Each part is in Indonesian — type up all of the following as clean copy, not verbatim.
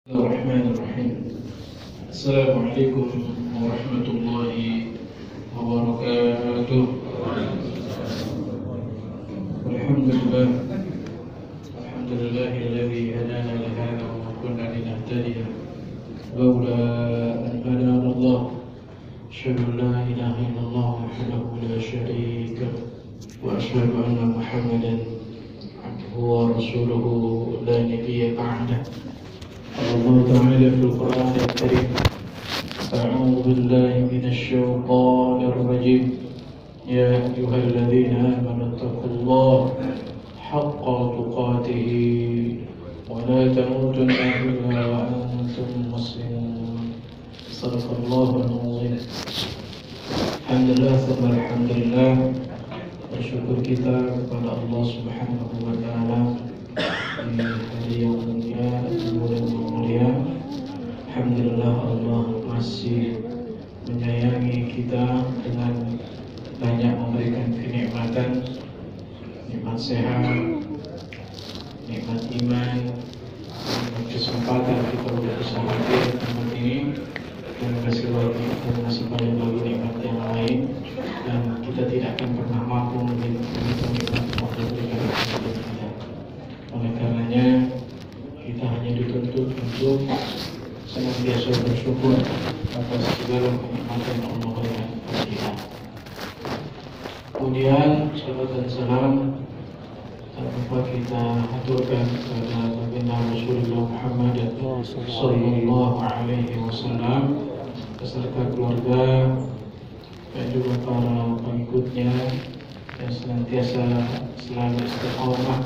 Bismillahirrahmanirrahim. Assalamualaikum warahmatullahi wabarakatuh. Alhamdulillah. Alhamdulillahilladzi hadana li hadza wa ma kunna linahtadiya laula an hadana Allah. Asyhadu an la ilaha illallah wahdahu la syarika lahu wa asyhadu anna Muhammadan abduhu wa rasuluhu la nabiyya ba'dah. Allah Ta'ala في القرآن الكريم أعوذ بالله من الشيطان الرجيم يا أيها الذين آمنوا اتقوا الله حق تقاته ولا تموتن إلا وأنتم مسلمون صدق الله العظيم. Alhamdulillah, alhamdulillah, bersyukur kita kepada Allah Subhanahu wa Ta'ala di hari yang mulia, bulan yang mulia. Alhamdulillah, Allah masih menyayangi kita dengan banyak memberikan kenikmatan, nikmat sehat, nikmat iman, kesempatan kita untuk bisa hadir di tempat ini, dan masih banyak lagi nikmat yang lain, dan kita tidak akan pernah mampu memiliki nikmat yang diberikan kepada kita. Oleh karenanya kita hanya dituntut untuk senantiasa bersyukur atas segala kenikmatan yang Allah berikan kepada kita. Kemudian salam dan salam tak lupa kita aturkan kepada baginda Rasulullah Muhammad sallallahu alaihi wasallam beserta keluarga dan juga para pengikutnya yang senantiasa selalu istiqomah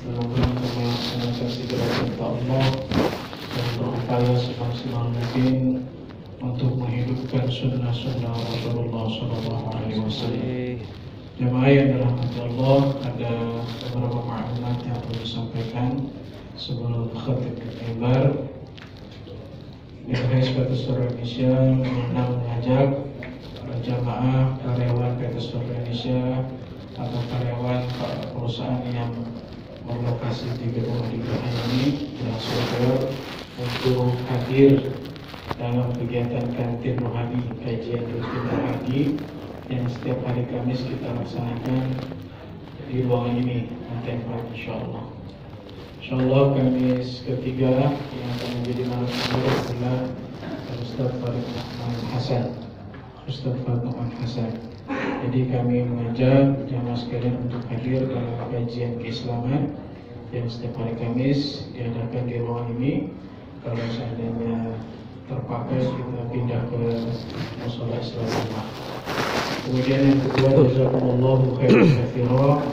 dalam rangka melaksanakan segala perintah Allah dan berupaya semaksimal mungkin untuk menghidupkan sunnah-sunnah Rasulullah SAW. Jemaah yang dirahmati Allah, ada beberapa maklumat yang perlu disampaikan sebelum khatib mimbar. Di PT Seluruh Indonesia mengajak jamaah karyawan PT Seluruh Indonesia atau karyawan perusahaan yang berlokasi di gedung Adigraha ini dan saudara untuk hadir dalam kegiatan kantin rohani kajian rutin rohani yang setiap hari Kamis kita laksanakan di ruangan ini nanti insyaallah. Insyaallah Kamis ketiga yang akan menjadi narasumber adalah Ustaz Farid Nu'man Hasan. Ustaz Farid Nu'man Hasan. Jadi kami mengajak jamaah sekalian untuk hadir dalam kajian keislaman yang setiap hari Kamis diadakan di ruangan ini. Kalau seandainya terpakai kita pindah ke mushola Islam. Kemudian yang kedua, jazakumullahu khairan katsira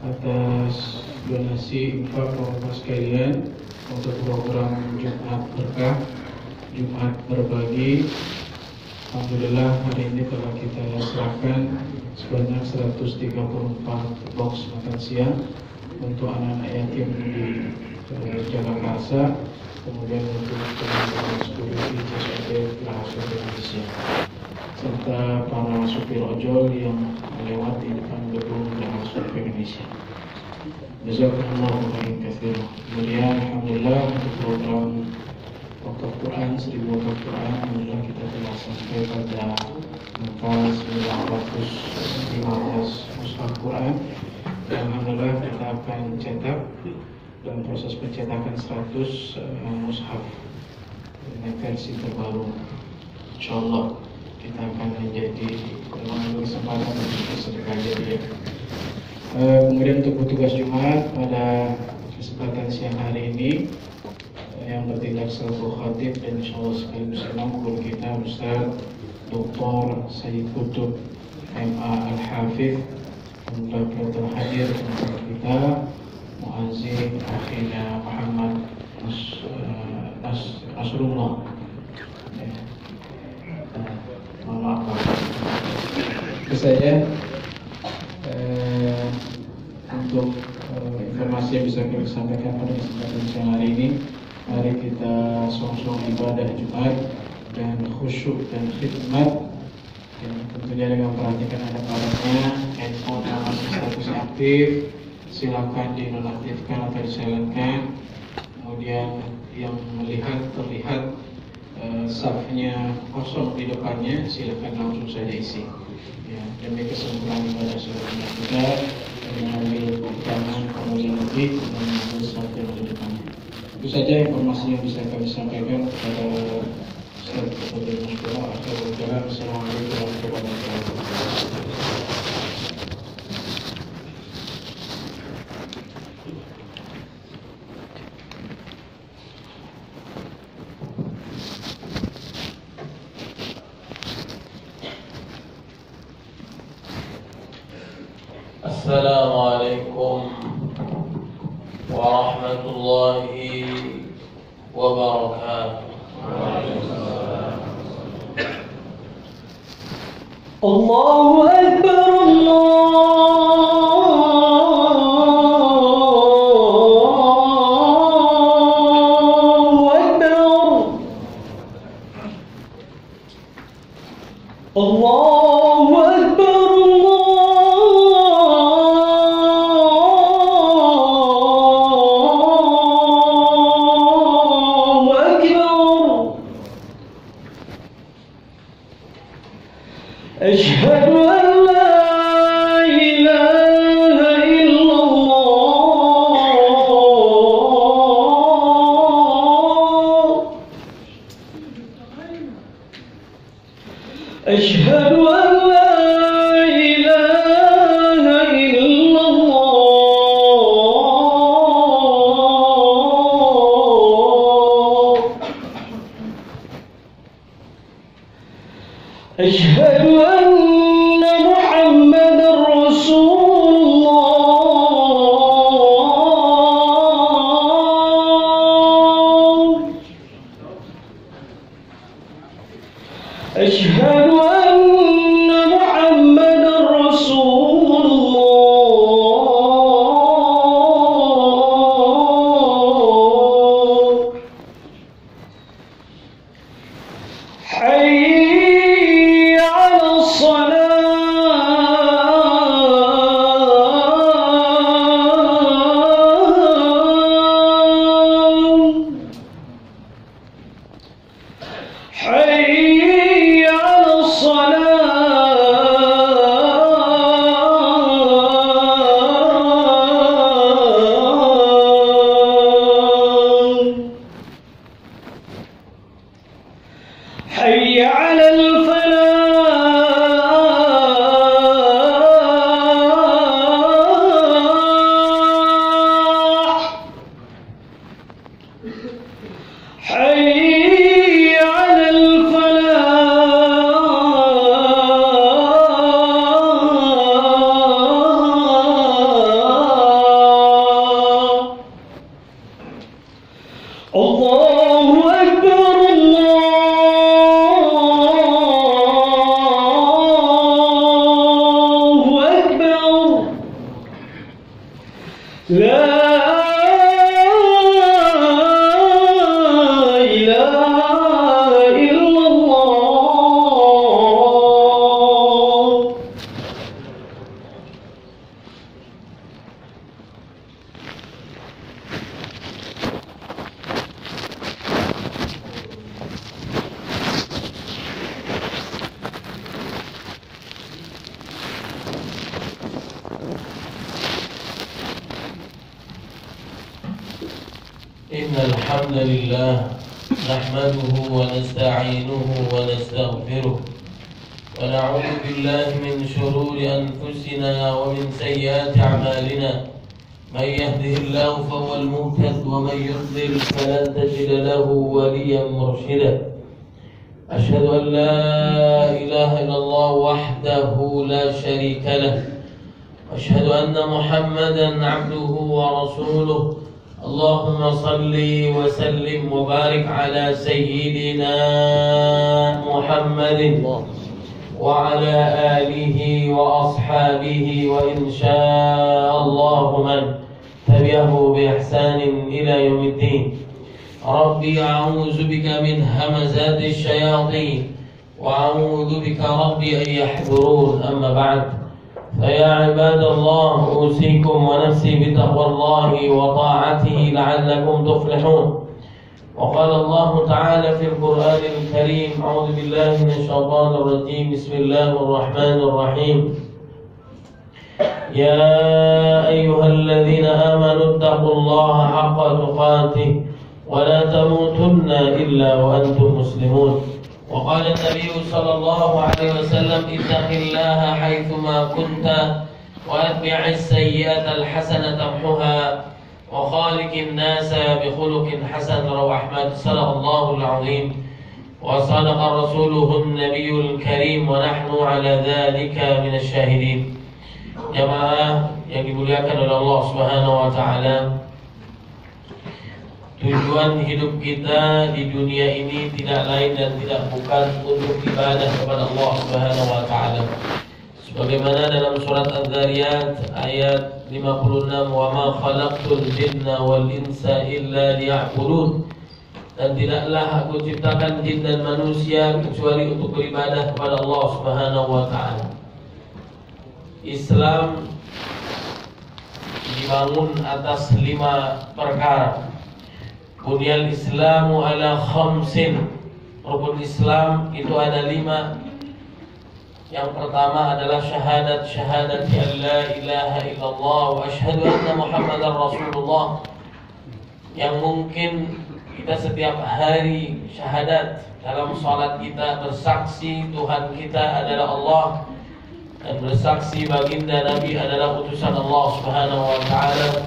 atas donasi infak Bapak sekalian untuk program Jumat Berkah, Jumat Berbagi. Alhamdulillah hari ini telah kita serahkan sebanyak 134 box makan siang untuk anak-anak yatim di Jakarta, kemudian untuk teman-teman security JSOD Rahasia Indonesia, serta para supir ojol yang melewati depan gedung Rahasia Indonesia. Jazakumullahu khairan katsira. Kemudian alhamdulillah untuk program wakaf Quran 1000 wakaf Quran alhamdulillah kita telah sampai pada angka 915 mushaf Quran dan alhamdulillah kita akan cetak dalam proses pencetakan 100 mushaf dengan versi terbaru. Insyaallah kita akan menjadi mengambil kesempatan untuk bersedekah jariah. Kemudian untuk petugas Jumat pada kesempatan siang hari ini yang bertindak selaku khatib dan insyaallah sekaligus imam guru kita Ustaz Dr. Sayyid Qutb MA Al-Hafidh yang telah hadir untuk kita, muazzin akhina Muhammad Nasrullah. Maaf itu saja untuk informasi yang bisa kita sampaikan pada kesempatan siang hari ini. Mari kita song-song ibadah Jumat dan khusyuk dan khidmat, dan tentunya dengan perhatikan ada barannya, handphone yang masih status aktif silakan dinonaktifkan atau disilentkan. Kemudian yang terlihat safnya kosong di depannya, silakan langsung saja isi. Ya, demi kesempurnaan ibadah seluruhnya kita, mengambil tangan kemudian lebih dan mengambil saf yang di depannya. Itu saja informasi yang bisa kami sampaikan kepada Ustaz Fadil Mustafa. Assalamualaikum warahmatullahi wabarakatuh. Assalamualaikum warahmatullahi wabarakatuh. Allahu Akbar, Allahu Akbar, Allahu Akbar. أشهد أن لا إله إلا الله. أشهد أن لا إله إلا الله. أشهد أن محمدًا رسول الله. أشهد أن محمدًا رسول الله. حي على الصلاة. حي على الصلاة. حي على الفلاح. حي على الفلاح. الله أكبر، الله أكبر. لا إله إلا الله. إن الحمد لله نحمده ونستعينه ونستغفره ونعوذ بالله من شرور أنفسنا ومن سيئات أعمالنا. من يهده الله فهو المهتد ومن يضلل فلن تجد له وليا مرشدا. أشهد أن لا إله إلا الله وحده لا شريك له، وأشهد أن محمدا عبده ورسوله. اللهم صل وسلم وبارك على سيدنا محمد وعلى آله وأصحابه وإن شاء الله من تبعه بإحسان إلى يوم الدين. ربي أعوذ بك من همزات الشياطين وأعوذ بك ربي أن يحضرون. أما بعد، فيا عباد الله، أوصيكم ونفسي بتقوى الله وطاعته لعلكم تفلحون. وقال الله تعالى في القرآن الكريم أعوذ بالله من الشيطان الرجيم بسم الله الرحمن الرحيم يا أيها الذين آمنوا اتقوا الله حق تقاته ولا تموتن إلا وأنتم مسلمون وقال النبي صلى الله عليه وسلم اتق الله حيثما كنت وأتبع السيئة الحسنة تمحها وخالق الناس بخلق حسن رواه أحمد صدق الله العظيم وصدق رسوله النبي الكريم ونحن على ذلك من الشاهدين. Jamaah yang dimuliakan oleh Allah Subhanahu wa taala, tujuan hidup kita di dunia ini tidak lain dan tidak bukan untuk ibadah kepada Allah Subhanahu wa taala. Sebagaimana dalam surat Az-Zariyat ayat 56, "Wa ma khalaqtul jinna wal insa illa liya'budun." Dan tidaklah aku ciptakan jin dan manusia kecuali untuk beribadah kepada Allah Subhanahu wa taala. Islam dibangun atas 5 perkara. Bunyal Islamu ala khamsin. Rukun Islam itu ada 5. Yang pertama adalah syahadat an la ilaha illallah wa asyhadu anna Muhammadar Rasulullah. Yang mungkin kita setiap hari syahadat dalam salat kita bersaksi Tuhan kita adalah Allah dan bersaksi baginda Nabi adalah utusan Allah Subhanahu wa taala.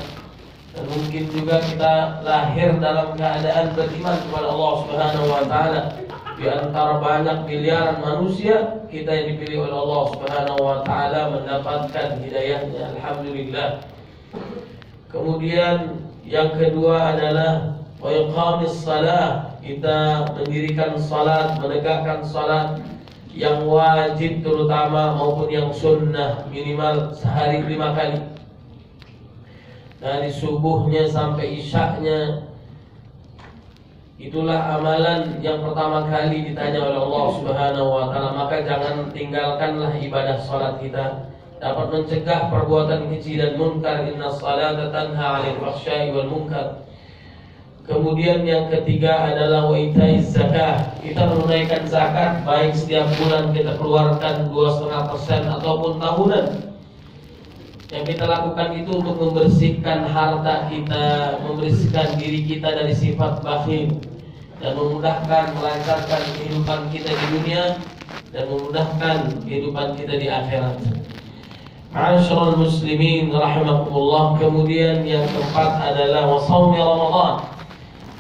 Dan mungkin juga kita lahir dalam keadaan beriman kepada Allah Subhanahu wa taala. Di antara banyak miliaran manusia, kita yang dipilih oleh Allah Subhanahu wa taala mendapatkan hidayahnya, alhamdulillah. Kemudian yang kedua adalah wa iqamis shalah, kita mendirikan salat, menegakkan salat yang wajib terutama maupun yang sunnah minimal sehari 5 kali. Dari subuhnya sampai isyaknya. Itulah amalan yang pertama kali ditanya oleh Allah Subhanahu wa taala. Maka jangan tinggalkanlah ibadah salat kita. Dapat mencegah perbuatan keji dan munkar. Innas salata tanha 'anil fahsya'i wal munkar. Kemudian yang ketiga adalah wa itaiz zakah. Kita menunaikan zakat baik setiap bulan kita keluarkan 2,5% ataupun tahunan. Yang kita lakukan itu untuk membersihkan harta kita, membersihkan diri kita dari sifat bakhil, dan memudahkan, melancarkan kehidupan kita di dunia dan memudahkan kehidupan kita di akhirat. Ma'asyiral muslimin rahimakumullah. Kemudian yang keempat adalah wasaumi Ramadan.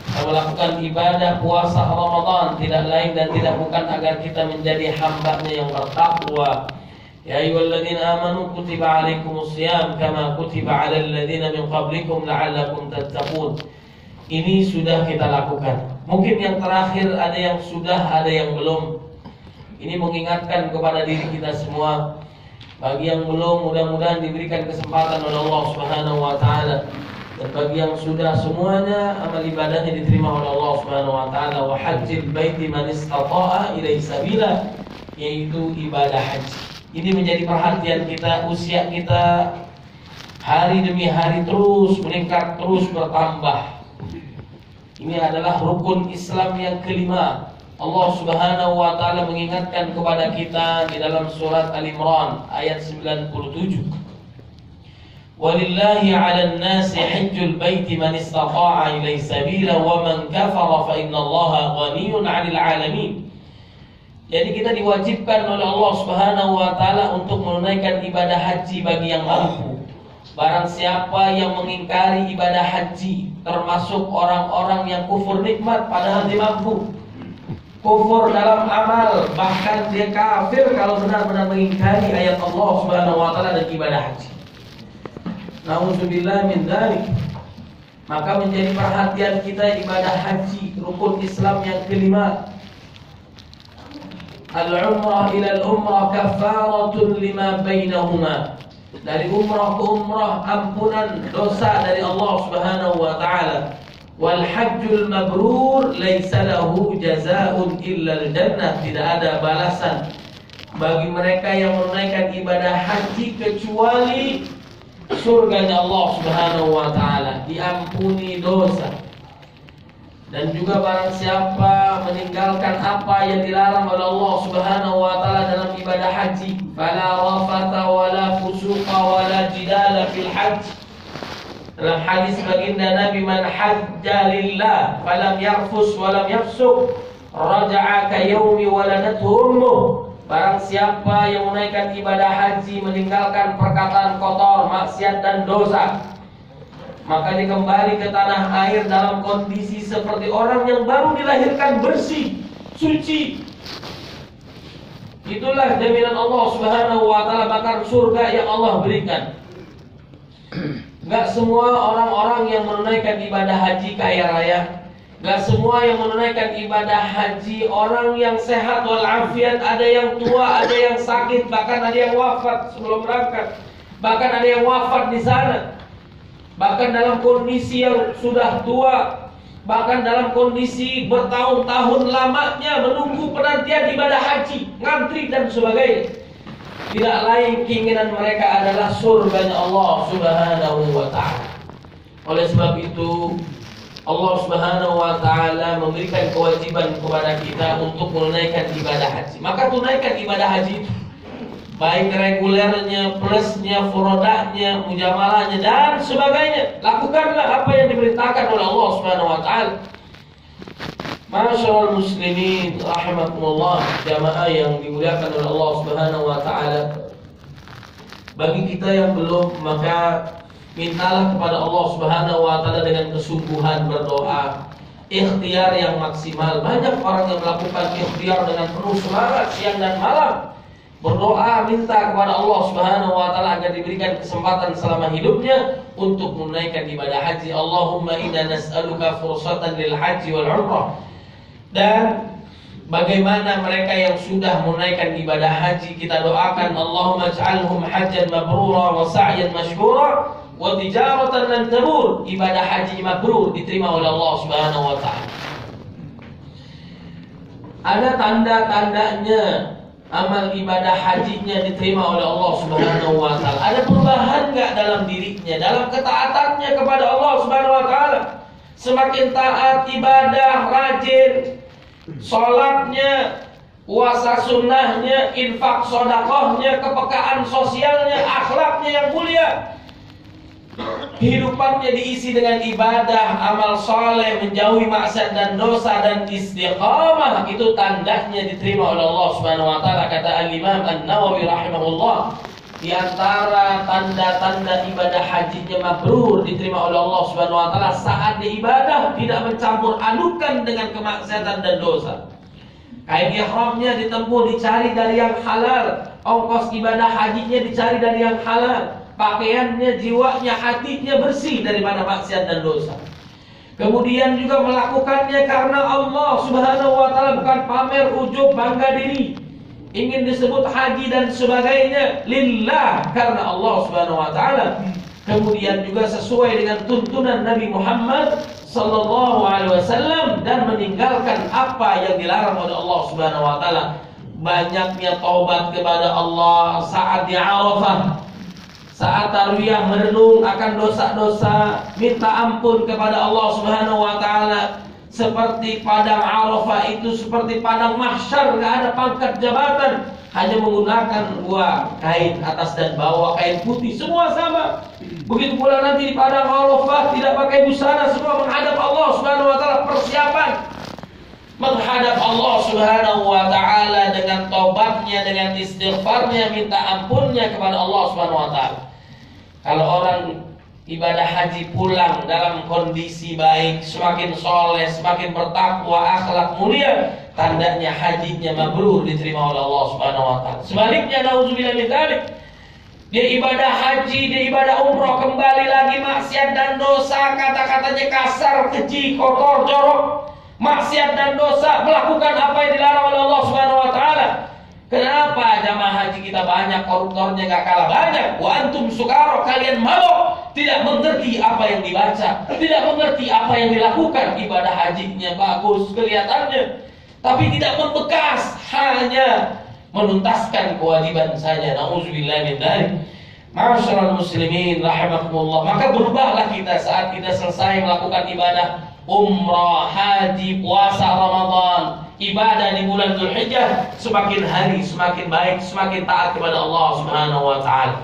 Kita melakukan ibadah puasa Ramadan tidak lain dan tidak bukan agar kita menjadi hambanya yang bertakwa. Ya ayyuhalladzina amanu kutiba 'alaikumusiyam kama kutiba 'alal ladzina min qablikum la'allakum tattaqun. Ini sudah kita lakukan. Mungkin yang terakhir ada yang sudah, ada yang belum. Ini mengingatkan kepada diri kita semua. Bagi yang belum, mudah-mudahan diberikan kesempatan oleh Allah Subhanahu wa taala. Dan bagi yang sudah, semuanya amal ibadahnya diterima oleh Allah Subhanahu wa taala. Wa hajjil baiti man istata'a ilaihi sabila, yaitu ibadah haji. Ini menjadi perhatian kita, usia kita hari demi hari terus meningkat, terus bertambah. Ini adalah rukun Islam yang kelima. Allah Subhanahu wa taala mengingatkan kepada kita di dalam surat Al-Imran ayat 97. Walillahi 'alan nasi hajjul baiti man istata'a ilaihi sabila wa man kafara fa innallaha ghaniyyun 'anil 'alamin. Jadi kita diwajibkan oleh Allah Subhanahu wa taala untuk menunaikan ibadah haji bagi yang mampu. Barang siapa yang mengingkari ibadah haji, termasuk orang-orang yang kufur nikmat padahal dia mampu, kufur dalam amal, bahkan dia kafir kalau benar-benar mengingkari ayat Allah Subhanahu wa taala dan ibadah haji. Nauzubillah min dzalik. Maka menjadi perhatian kita ibadah haji, rukun Islam yang kelima. Al-umrah ila al-umrah kafaratun lima bainahuma. Dari umrah ke umrah ampunan dosa dari Allah Subhanahu wa taala. Wal hajjul mabrur laisa lahu jazaa'un illa al-jannah. Tidak ada balasan bagi mereka yang menunaikan ibadah haji kecuali surganya Allah Subhanahu wa taala, diampuni dosa. Dan juga barang siapa meninggalkan apa yang dilarang oleh Allah Subhanahu wa taala dalam ibadah haji, fala rafatha wala fusuqa wala jidala fil hajj. Dalam hadis baginda Nabi, man hajja lillah falam yarfus walam yafsuq raja'a ka yaumi waladathu ummuh. Barang siapa yang menunaikan ibadah haji meninggalkan perkataan kotor, maksiat dan dosa, maka dia kembali ke tanah air dalam kondisi seperti orang yang baru dilahirkan, bersih, suci. Itulah jaminan Allah Subhanahu wa taala bakal surga yang Allah berikan. Gak semua orang-orang yang menunaikan ibadah haji kaya raya. Gak semua yang menunaikan ibadah haji orang yang sehat walafiat. Ada yang tua, ada yang sakit, bahkan ada yang wafat sebelum berangkat. Bahkan ada yang wafat di sana. Bahkan dalam kondisi yang sudah tua, bahkan dalam kondisi bertahun-tahun lamanya menunggu penantian ibadah haji, ngantri dan sebagainya. Tidak lain keinginan mereka adalah surganya Allah Subhanahu wa ta'ala. Oleh sebab itu Allah Subhanahu wa ta'ala memberikan kewajiban kepada kita untuk menunaikan ibadah haji. Maka tunaikan ibadah haji itu, baik regulernya, plusnya, furodanya, mujamalahnya dan sebagainya. Lakukanlah apa yang diperintahkan oleh Allah Subhanahu wa taala. Masyaallah muslimin rahimakumullah, jamaah yang dimuliakan oleh Allah Subhanahu wa taala. Bagi kita yang belum, maka mintalah kepada Allah Subhanahu wa taala dengan kesungguhan berdoa, ikhtiar yang maksimal. Banyak orang yang melakukan ikhtiar dengan penuh semangat siang dan malam. Berdoa minta kepada Allah Subhanahu wa taala agar diberikan kesempatan selama hidupnya untuk menunaikan ibadah haji. Allahumma inna nas'aluka fursatan lil haji wal umrah. Dan bagaimana mereka yang sudah menunaikan ibadah haji, kita doakan Allahumma ij'alhum hajjan mabrura wa sa'yan mashkura wa tijaratan lan tabur. Ibadah haji mabrur diterima oleh Allah Subhanahu wa taala. Ada tanda-tandanya amal ibadah hajinya diterima oleh Allah Subhanahu wa taala. Ada perubahan enggak dalam dirinya, dalam ketaatannya kepada Allah Subhanahu wa taala? Semakin taat ibadah, rajin salatnya, puasa sunnahnya, infak sedekahnya, kepekaan sosialnya, akhlaknya yang mulia. Kehidupannya diisi dengan ibadah, amal soleh, menjauhi maksiat dan dosa dan istiqamah. Itu tandanya diterima oleh Allah Subhanahu wa taala. Kata Al-Imam An-Nawawi rahimahullah, di antara tanda-tanda ibadah hajinya mabrur diterima oleh Allah Subhanahu wa taala saat diibadah tidak mencampur adukan dengan kemaksiatan dan dosa. Kain ihramnya ditempuh dicari dari yang halal, ongkos ibadah hajinya dicari dari yang halal. Pakaiannya, jiwanya, hatinya bersih daripada maksiat dan dosa. Kemudian juga melakukannya karena Allah Subhanahu wa taala, bukan pamer, ujub, bangga diri, ingin disebut haji dan sebagainya, lillah, karena Allah Subhanahu wa taala. Kemudian juga sesuai dengan tuntunan Nabi Muhammad sallallahu alaihi wasallam dan meninggalkan apa yang dilarang oleh Allah Subhanahu wa taala. Banyaknya taubat kepada Allah saat di Arafah, saat tarwiyah, merenung akan dosa-dosa, minta ampun kepada Allah Subhanahu wa taala. Seperti padang Arafah itu seperti padang mahsyar, enggak ada pangkat jabatan, hanya menggunakan dua kain atas dan bawah, kain putih, semua sama. Begitu pula nanti di padang Arafah tidak pakai busana, semua menghadap Allah Subhanahu wa taala, persiapan menghadap Allah Subhanahu wa taala dengan taubatnya, dengan istighfarnya, minta ampunnya kepada Allah Subhanahu wa taala. Kalau orang ibadah haji pulang dalam kondisi baik, semakin soleh, semakin bertakwa, akhlak mulia, tandanya hajinya mabrur diterima oleh Allah Subhanahu wa taala. Sebaliknya, nauzubillah min dzalik, dia ibadah haji, dia ibadah umroh, kembali lagi maksiat dan dosa, kata-katanya kasar, keji, kotor, jorok, maksiat dan dosa, melakukan apa yang dilarang oleh Allah Subhanahu wa taala. Kenapa jamaah haji kita banyak koruptornya, gak kalah banyak? Wa antum sukara, kalian mabok, tidak mengerti apa yang dibaca, tidak mengerti apa yang dilakukan. Ibadah hajinya bagus kelihatannya, tapi tidak membekas, hanya menuntaskan kewajiban saja. Nauzubillah min dzalik. Ma'asyiral muslimin rahimakumullah. Maka berubahlah kita saat kita selesai melakukan ibadah umrah, haji, puasa Ramadan, ibadah di bulan Dzulhijjah, semakin hari semakin baik, semakin taat kepada Allah Subhanahu wa taala.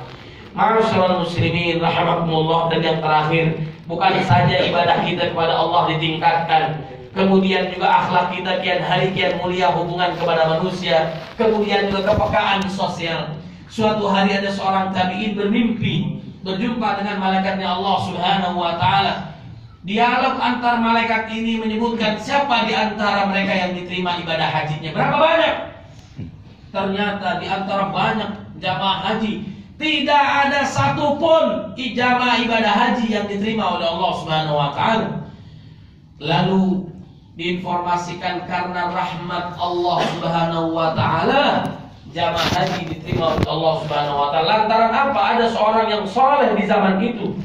Ma'asyiral muslimin rahimakumullah, dan yang terakhir, bukan saja ibadah kita kepada Allah ditingkatkan, kemudian juga akhlak kita kian hari kian mulia, hubungan kepada manusia, kemudian juga kepekaan sosial. Suatu hari ada seorang tabi'in bermimpi berjumpa dengan malaikatnya Allah Subhanahu wa taala. Dialog antar malaikat ini menyebutkan siapa di antara mereka yang diterima ibadah hajinya. Berapa banyak? Ternyata di antara banyak jamaah haji, tidak ada satupun ijabah ibadah haji yang diterima oleh Allah Subhanahu wa taala. Lalu diinformasikan karena rahmat Allah Subhanahu wa taala, jamaah haji diterima oleh Allah Subhanahu wa taala. Lantaran apa? Ada seorang yang soleh di zaman itu.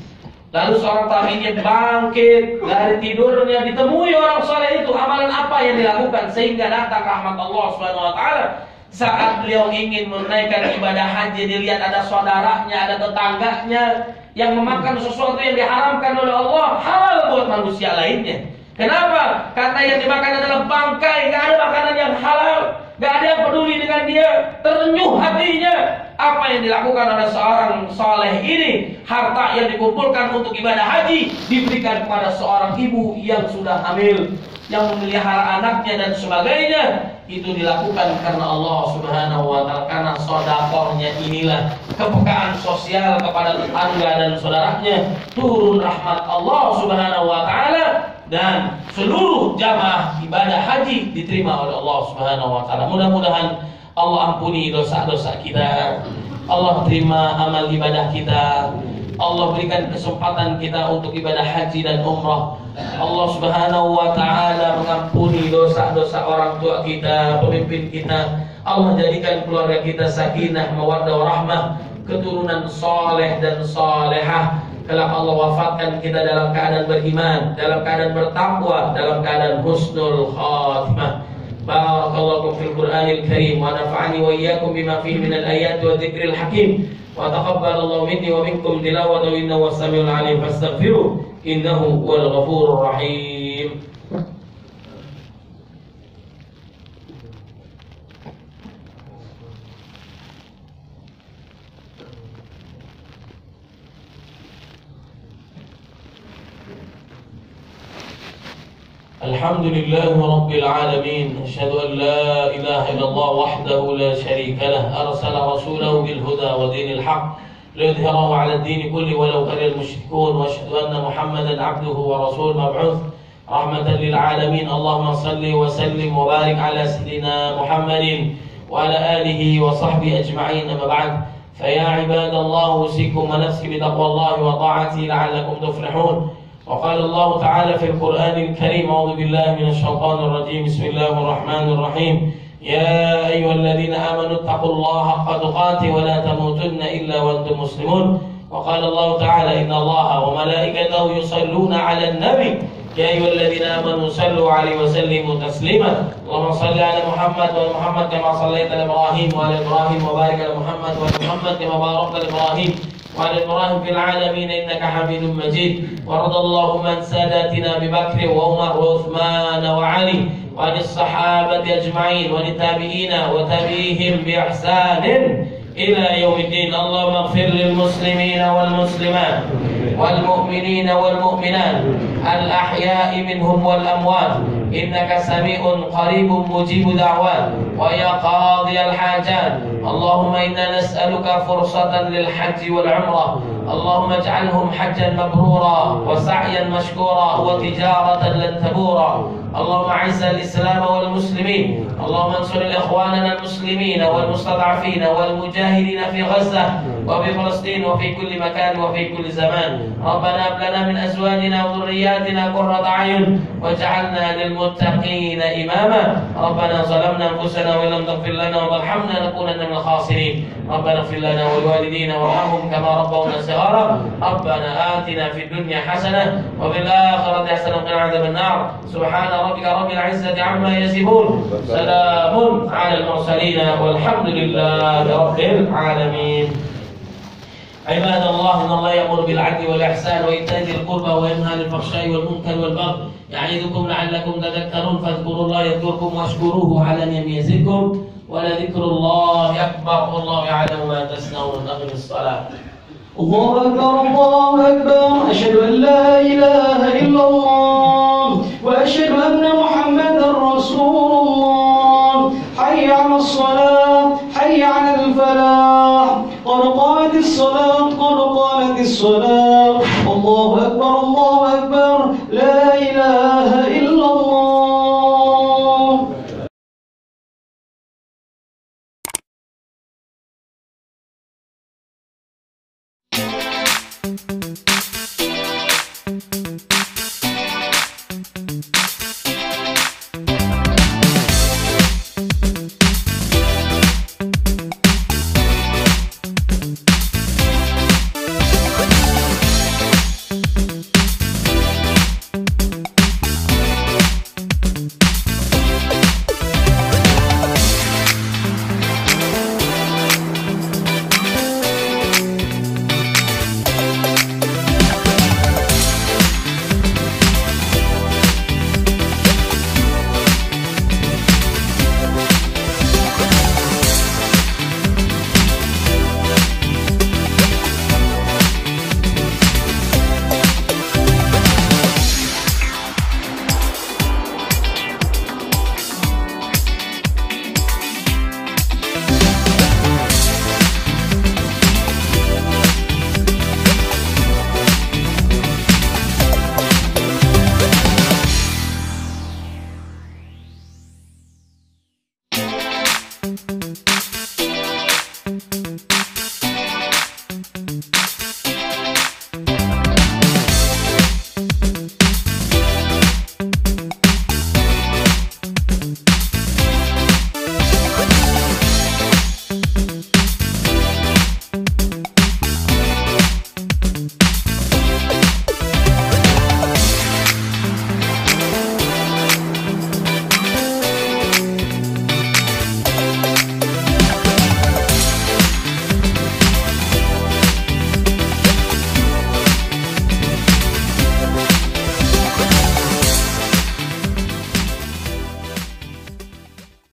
Lalu seorang tabi'in bangkit dari tidurnya, ditemui orang soleh itu. Amalan apa yang dilakukan sehingga datang rahmat Allah Subhanahu wa taala? Saat beliau ingin menunaikan ibadah haji, dilihat ada saudaranya, ada tetangganya yang memakan sesuatu yang diharamkan oleh Allah, halal buat manusia lainnya. Kenapa? Karena yang dimakan adalah bangkai, gak ada makanan yang halal, gak ada yang peduli dengan dia. Terenyuh hatinya. Apa yang dilakukan oleh seorang soleh ini, harta yang dikumpulkan untuk ibadah haji diberikan kepada seorang ibu yang sudah hamil, yang memelihara anaknya dan sebagainya. Itu dilakukan karena Allah Subhanahu wa taala, karena sedekahnya inilah, kepekaan sosial kepada tetangga dan saudaranya, turun rahmat Allah Subhanahu wa taala, dan seluruh jamaah ibadah haji diterima oleh Allah Subhanahu wa taala. Mudah-mudahan Allah ampuni dosa-dosa kita, Allah terima amal ibadah kita, Allah berikan kesempatan kita untuk ibadah haji dan umrah. Allah Subhanahu wa taala mengampuni dosa-dosa orang tua kita, pemimpin kita. Allah jadikan keluarga kita sakinah, mawaddah, warahmah, keturunan soleh dan solehah. Kelak Allah wafatkan kita dalam keadaan beriman, dalam keadaan bertakwa, dalam keadaan husnul khatimah. Barakallahu fil Qur'anil Karim wa nafa'ani wa iyyakum bima fihi minal ayati wa dzikril hakim. Wa taqabbalallahu minni wa minkum tilawatahu innahu was-sami'ul 'alim fastaghfiruh innahu huwal ghafurur rahim. الحمد لله رب العالمين، أشهد أن لا إله إلا الله وحده لا شريك له، أرسل رسوله بالهدى ودين الحق ليظهره على الدين كله ولو كره المشركون، وأشهد أن محمدا عبده ورسوله مبعوث رحمة للعالمين. اللهم صل وسلم وبارك على سيدنا محمد وعلى آله وصحبه أجمعين. أما بعد، فيا عباد الله أوصيكم ونفسي بتقوى الله وطاعته لعلكم تفلحون. وقال الله تعالى في القرآن الكريم: أعوذ بالله من الشيطان الرجيم، بسم الله الرحمن الرحيم. يا أيها الذين آمنوا اتقوا الله حق تقاته ولا تموتن إلا وأنتم مسلمون. وقال الله تعالى: إن الله وملائكته يصلون على النبي يا أيها الذين آمنوا صلوا عليه وسلموا تسليما. اللهم صل على محمد وعلى محمد كما صليت على إبراهيم وعلى إبراهيم، وبارك على محمد وعلى محمد كما باركت على إبراهيم وعلى إبراهيم في العالمين إنك حميد مجيد. وارض اللهم عن ساداتنا أبي بكر وعمر وعثمان وعلي، وعن الصحابة أجمعين، وعن التابعين وتابعيهم بإحسان إلى يوم الدين. اللهم اغفر للمسلمين والمسلمات والمؤمنين والمؤمنات الأحياء منهم والأموات، إنك سميع قريب مجيب دعوات ويا قاضي الحاجات. اللهم إنا نسألك فرصة للحج والعمرة، اللهم اجعلهم حجا مبرورا وسعيا مشكورا وتجارة لن تبورا. اللهم أعز الإسلام والمسلمين، اللهم انصر إخواننا المسلمين والمستضعفين والمجاهدين في غزة وفي فلسطين وفي كل مكان وفي كل زمان. ربنا هب لنا من أزواجنا وذرياتنا قرة أعين واجعلنا للمتقين إماما. ربنا ظلمنا أنفسنا وإن لم تغفر لنا وترحمنا لنكونن من الخاسرين. ربنا اغفر لنا ولوالدينا وارحمهم كما ربونا صغارا. ربنا آتنا في الدنيا حسنة وفي الآخرة حسنة وقنا عذاب النار. سبحان ربك رب العزة عما يصفون، سلام على المرسلين والحمد لله رب العالمين. عباد الله إن الله يأمر بالعدل والإحسان وإيتاء ذي القربى وينهى عن الفحشاء والمنكر والبغي يعظكم لعلكم تذكرون فاذكروا الله يذكركم واشكروه على نعمه يزدكم ولذكر الله أكبر والله يعلم ما تصنعون. أقم الصلاة. الله أكبر الله أكبر. أشهد أن لا إله إلا الله وأشهد أن محمدا رسول الله. حي على الصلاة حي على الفلاح قد قامت الصلاة قد قامت الصلاة. الله أكبر الله أكبر. لا إله إلا الله.